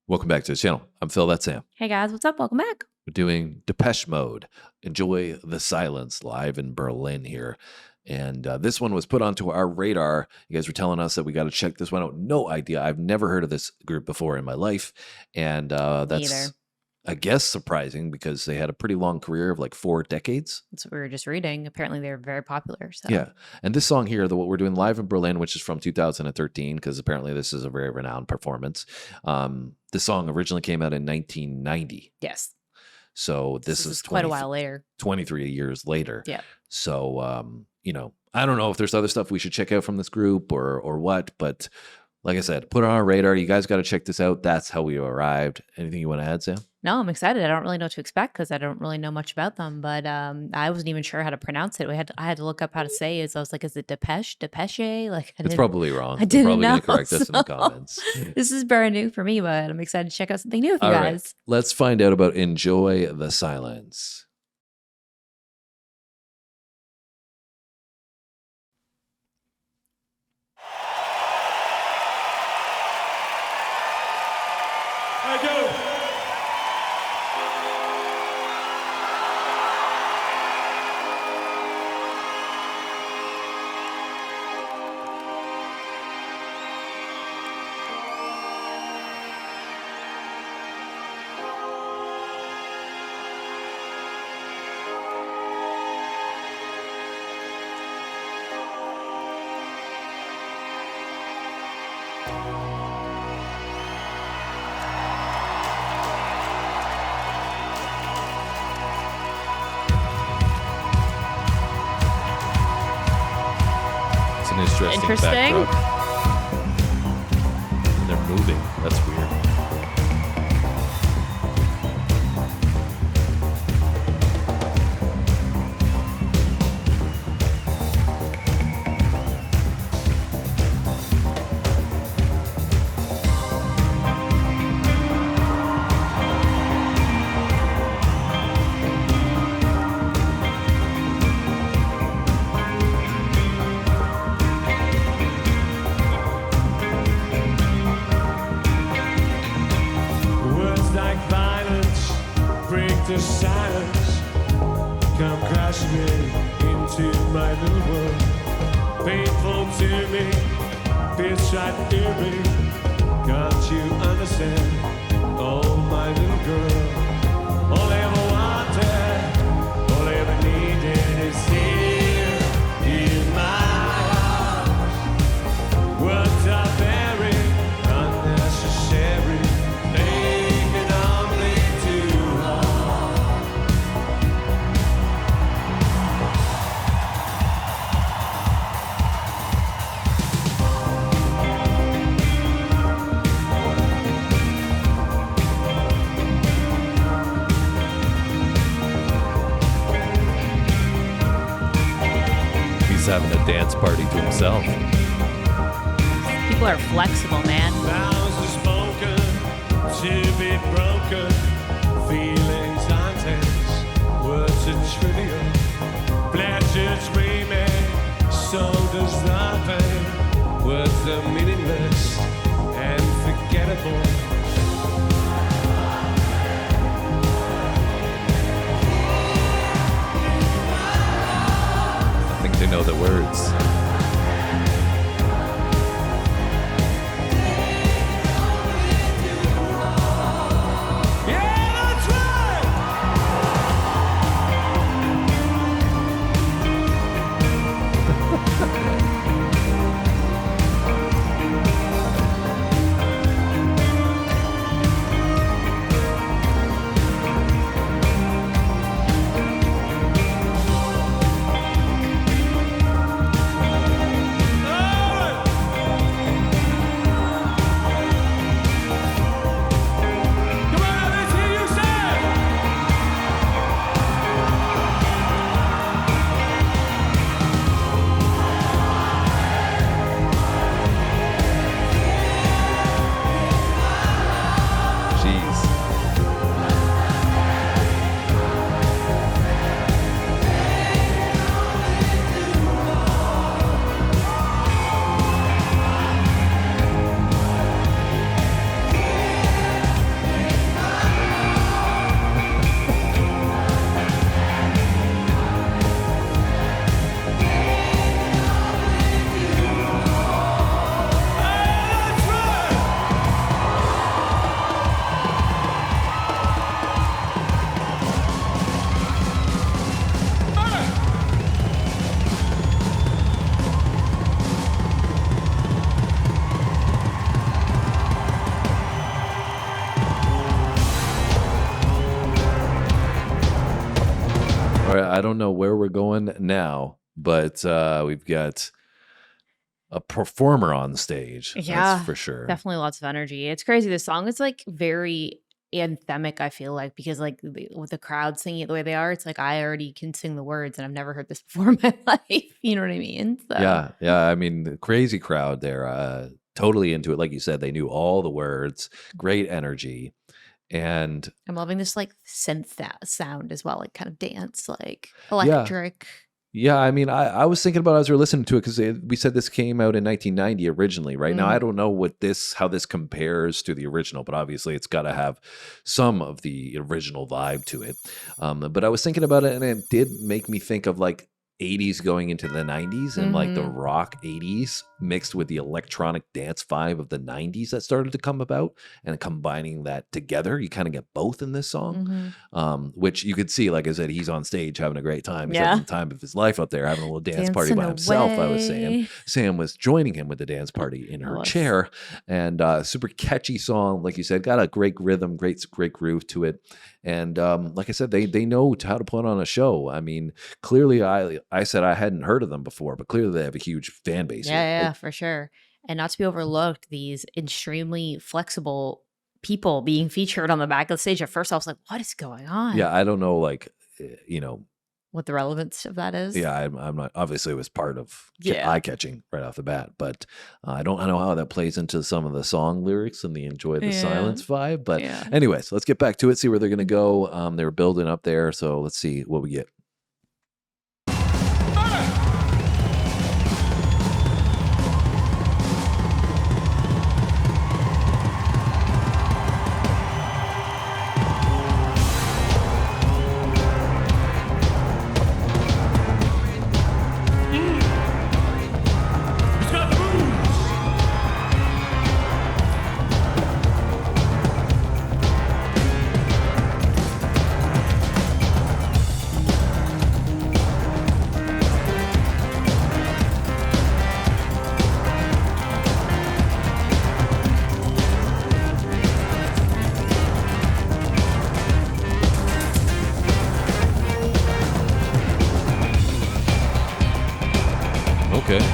Welcome back to the channel. I'm Phil, that's Sam. Hey guys, what's up? Welcome back. We're doing Depeche Mode, Enjoy the Silence, live in Berlin here. And this one was put onto our radar. You guys were telling us that we got to check this one out. No idea. I've never heard of this group before in my life. And that's, I guess, surprising because they had a pretty long career of like 4 decades. That's what we were just reading. Apparently they're very popular. So. Yeah. And this song here, what we're doing live in Berlin, which is from 2013, because apparently this is a very renowned performance. The song originally came out in 1990. Yes. So this is quite a while later. 23 years later. Yeah. So, I don't know if there's other stuff we should check out from this group or what, but like I said, put it on our radar. You guys got to check this out. That's how we arrived. Anything you want to add, Sam? No, I'm excited. I don't really know what to expect because I don't really know much about them, but I wasn't even sure how to pronounce it. I had to look up how to say it. So I was like, is it Depeche? It's probably wrong. I didn't probably know. Gonna correct us in the comments. This is brand new for me, but I'm excited to check out something new with you All guys. Right. Let's find out about Enjoy the Silence. I go. Interesting backdrop. And they're moving. That's weird. The silence come crashing into my little world. Painful to me, feels right near me. Can't you understand? Oh, my little girl. All I ever wanted, all I ever needed is here in my arms. Words are very unnecessary. Having a dance party to himself. People are flexible, man. Vows are spoken to be broken. Feelings are tense. Words are trivial. Pleasures remain. So does the pain. Words are meaningless and forgettable. They know the words. right, I don't know where we're going now, but we've got a performer on stage. Yeah, That's for sure. definitely lots of energy. It's crazy. The song is like very anthemic, I feel like, because like with the crowd singing it the way they are, it's like I already can sing the words and I've never heard this before in my life. You know what I mean? So Yeah. I mean, the crazy crowd there, totally into it. Like you said, they knew all the words, great energy. And I'm loving this like synth sound as well, like kind of dance, like yeah, electric. yeah. I mean, I was thinking about it as we were listening to it because we said this came out in 1990 originally, right? Now, I don't know how this compares to the original, but obviously it's got to have some of the original vibe to it. But I was thinking about it and it did make me think of like 80s going into the 90s and like the rock 80s mixed with the electronic dance vibe of the 90s that started to come about, and combining that together, you kind of get both in this song, which you could see, like I said, he's on stage having a great time. He's having the time of his life up there, having a little dance party by himself. I was saying Sam was joining him with the dance party in her chair, and super catchy song, like you said, got a great rhythm, great groove to it. And like I said, they know how to put on a show. I mean, clearly I said I hadn't heard of them before, but clearly they have a huge fan base. Yeah, for sure. And not to be overlooked, these extremely flexible people being featured on the back of the stage. At first, I was like, what is going on? Yeah, I don't know, like, what the relevance of that is. Yeah, I'm not. Obviously, it was part of eye catching right off the bat, but I don't know how that plays into some of the song lyrics and the enjoy the silence vibe. But anyways, let's get back to it. See where they're gonna go. They were building up there, so let's see what we get. Okay.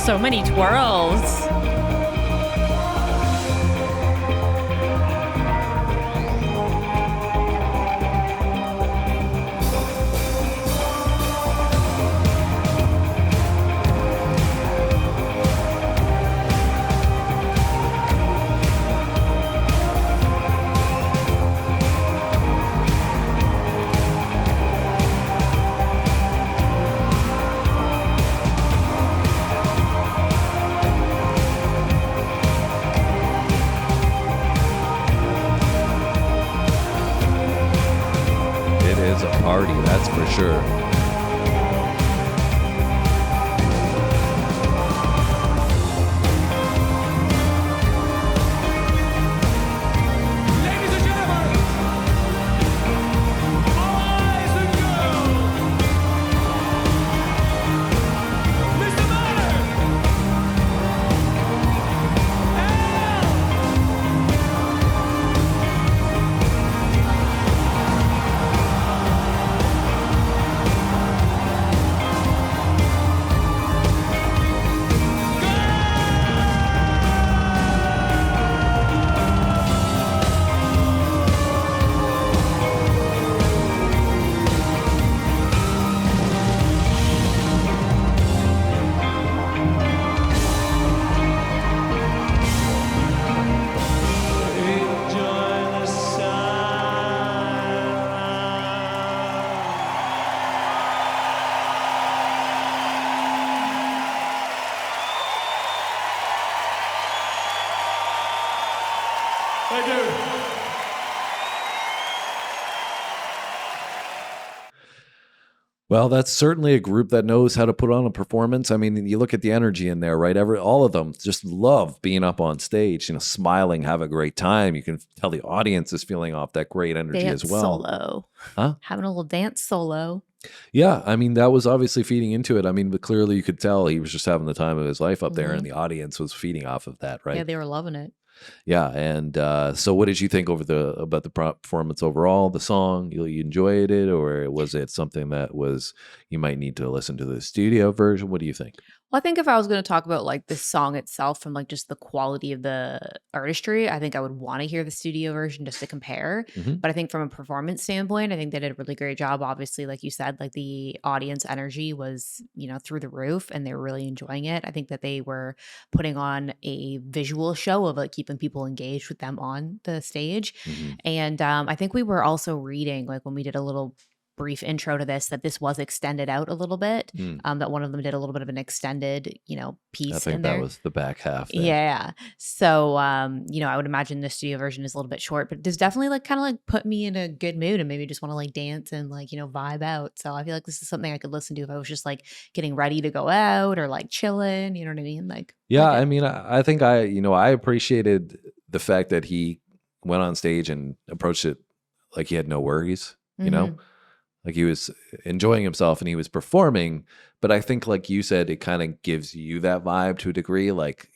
So many twirls. Party, that's for sure. Thank you. Well, that's certainly a group that knows how to put on a performance. I mean, you look at the energy in there, right? All of them just love being up on stage, smiling, have a great time. You can tell the audience is feeling off that great energy Dance as well. solo. Huh? Having a little dance solo. Yeah, I mean, that was obviously feeding into it. I mean, but clearly you could tell he was just having the time of his life up there, and the audience was feeding off of that, right? Yeah, they were loving it. Yeah, and so what did you think about the performance overall? The song, you enjoyed it, or was it something that was you might need to listen to the studio version? What do you think? Well, I think if I was going to talk about like the song itself from like just the quality of the artistry, I think I would want to hear the studio version just to compare. Hmm. But I think from a performance standpoint, I think they did a really great job. Obviously, like you said, like the audience energy was, through the roof and they were really enjoying it. I think that they were putting on a visual show of like keeping people engaged with them on the stage. Hmm. And I think we were also reading, like when we did a little brief intro to this, that this was extended out a little bit. That one of them did a little bit of an extended, piece I think in that there. was the back half there. Yeah. So, I would imagine the studio version is a little bit short, but this definitely like kind of like put me in a good mood and maybe just want to like dance and like, vibe out. So I feel like this is something I could listen to if I was just like getting ready to go out or like chilling, you know what I mean? Like, Yeah, like I mean, I think I appreciated the fact that he went on stage and approached it like he had no worries, Mhm. like he was enjoying himself and he was performing. But I think, like you said, it kind of gives you that vibe to a degree, like,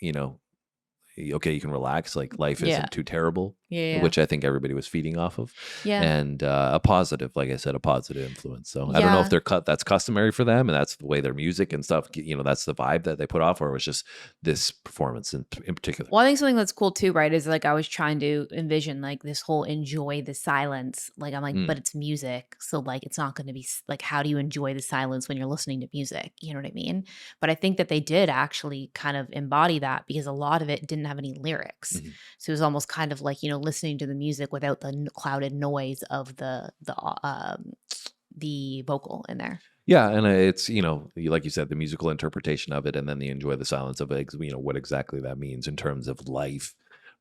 okay, you can relax, like life Yeah. isn't too terrible, Yeah. which I think everybody was feeding off of. Yeah. And a positive, like I said, a positive influence. So I don't know if that's customary for them and that's the way their music and stuff, that's the vibe that they put off, or it was just this performance in particular. Well, I think something that's cool too, right, is like I was trying to envision like this whole enjoy the silence. Like I'm like, but it's music. So like it's not going to be like, how do you enjoy the silence when you're listening to music? You know what I mean? But I think that they did actually kind of embody that because a lot of it didn't have any lyrics. Mhm. So it was almost kind of like, listening to the music without the clouded noise of the vocal in there. Yeah, and it's like you said, the musical interpretation of it, and then the enjoy the silence of it. What exactly that means in terms of life,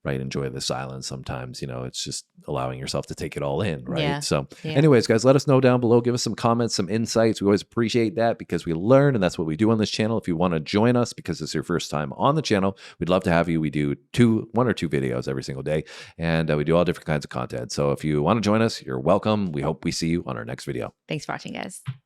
right? Enjoy the silence. Sometimes it's just allowing yourself to take it all in, right? Yeah. So, Yeah. anyways, guys, let us know down below. Give us some comments, some insights. We always appreciate that because we learn, and that's what we do on this channel. If you want to join us because it's your first time on the channel, we'd love to have you. We do one or two videos every single day, and we do all different kinds of content. So, if you want to join us, you're welcome. We hope we see you on our next video. Thanks for watching, guys.